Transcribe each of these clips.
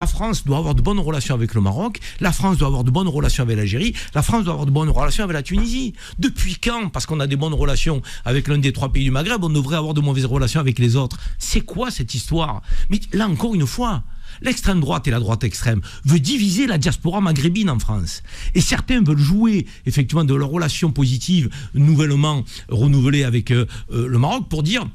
La France doit avoir de bonnes relations avec le Maroc, la France doit avoir de bonnes relations avec l'Algérie, la France doit avoir de bonnes relations avec la Tunisie. Depuis quand, parce qu'on a des bonnes relations avec l'un des 3 pays du Maghreb, on devrait avoir de mauvaises relations avec les autres? C'est quoi cette histoire? Mais là, encore une fois, l'extrême droite et la droite extrême veut diviser la diaspora maghrébine en France. Et certains veulent jouer effectivement de leurs relations positives nouvellement renouvelées avec le Maroc pour dire...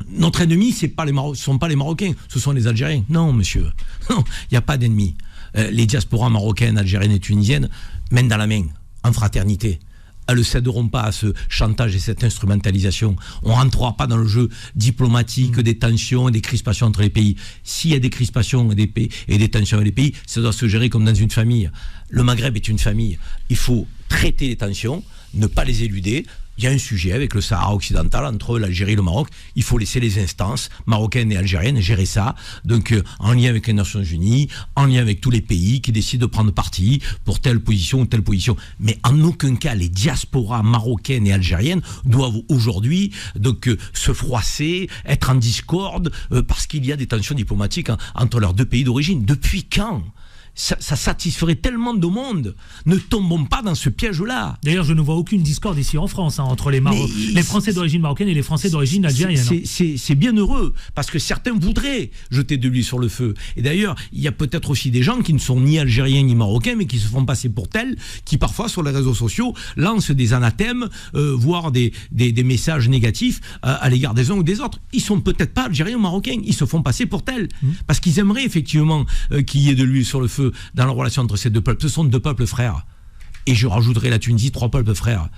Notre ennemi, ce ne sont pas les Marocains, ce sont les Algériens. Non, monsieur, non, il n'y a pas d'ennemi. Les diasporas marocaines, algériennes et tunisiennes, main dans la main, en fraternité. Elles ne céderont pas à ce chantage et cette instrumentalisation. On ne rentrera pas dans le jeu diplomatique des tensions et des crispations entre les pays. S'il y a des crispations et des tensions avec les pays, ça doit se gérer comme dans une famille. Le Maghreb est une famille. Il faut traiter les tensions, ne pas les éluder. Il y a un sujet avec le Sahara occidental entre l'Algérie et le Maroc. Il faut laisser les instances marocaines et algériennes gérer ça. Donc, en lien avec les Nations Unies, en lien avec tous les pays qui décident de prendre parti pour telle position ou telle position. Mais en aucun cas, les diasporas marocaines et algériennes doivent aujourd'hui se froisser, être en discorde parce qu'il y a des tensions diplomatiques entre leurs 2 pays d'origine. Depuis quand ? Ça satisferait tellement de monde. Ne tombons pas dans ce piège-là. D'ailleurs, je ne vois aucune discorde ici en France entre les Français d'origine marocaine et les Français d'origine algérienne. C'est bien heureux, parce que certains voudraient jeter de l'huile sur le feu. Et d'ailleurs, il y a peut-être aussi des gens qui ne sont ni algériens ni marocains, mais qui se font passer pour tels, qui parfois sur les réseaux sociaux lancent des anathèmes, voire des messages négatifs à l'égard des uns ou des autres. Ils sont peut-être pas algériens ou marocains, ils se font passer pour tels, parce qu'ils aimeraient effectivement qu'il y ait de l'huile sur le feu dans la relation entre ces 2 peuples. Ce sont 2 peuples frères. Et je rajouterai la Tunisie, 3 peuples frères.